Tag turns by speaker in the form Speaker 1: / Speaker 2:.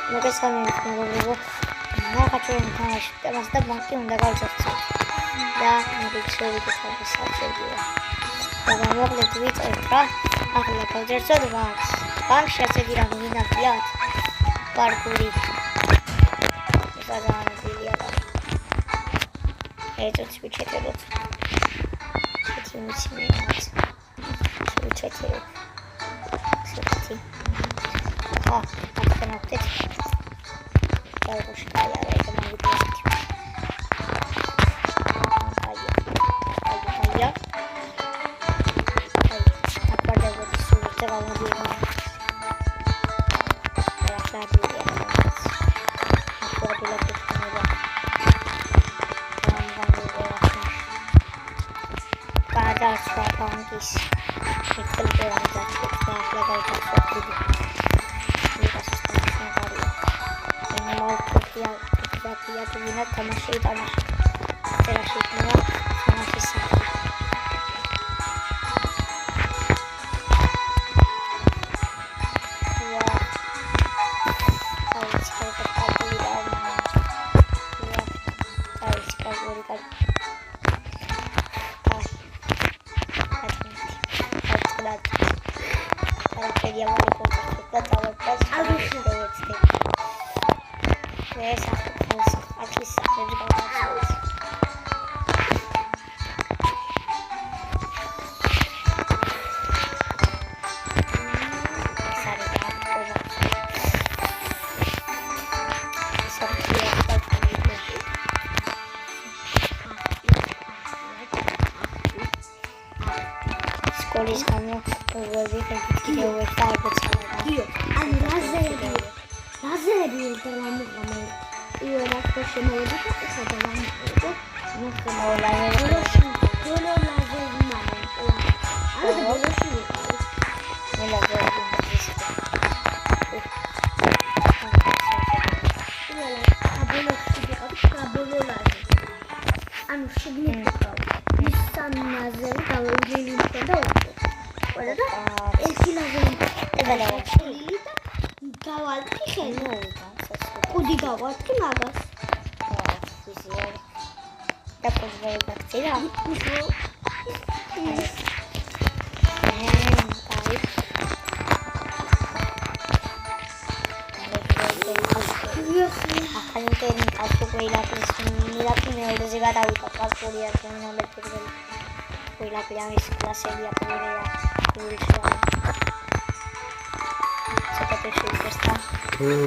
Speaker 1: მოგესალმებით მეგობრებო. ნახაჩვენი თამაში თამაში და ბანკი უნდა გავწევთ. და მოგეცხოვით თავის საჭიროა. და გამოვიდეთ ვიწევთ რა. ახლა გავძერცოთ ბანკს. ბანკში ასე გირა მინახიათ. პარკური. სადანებია და. ეცოც ვიჩეთებოთ. ეცოც მეც. ვიჩეთებ. სიტი. Ah, appena detto. Poi lo scagliare come vi piace. Taglia. Guarda che solo te va a dire. La clave è la persona. Pada swapangis. Itu dia я вина тамаши тамаши тераши на тамаши са я айс как такой да я айс как говорит так я могу попытаться esa aquí se სკოლის გამო ვები კიდევ ერთ არბეცია ან ლაზერები და ლამუღამე იონა ხოშემოვიდა ესა და ლამუღო მოხმო ლაზერები დოლო ლაზერები მომენტო არა ბოლოში ვიყავ მე ლაზერები ბოლო ლაზერი ანუ შეგნით ვიყავ ის სამ ლაზერი გავუძილი მქონდა ყველა და ერთი ლაზერი დავალთი ხელო კუდი დავალთი მაგას და კუდი გავაქცი რა ახალინტენი კასკოილაკის მილაკი მეორეზე გადავიდა კასკოილია ნომერები ყველაფერი ამის კლასებია პირველია პირველია ცოტა შეგვესთა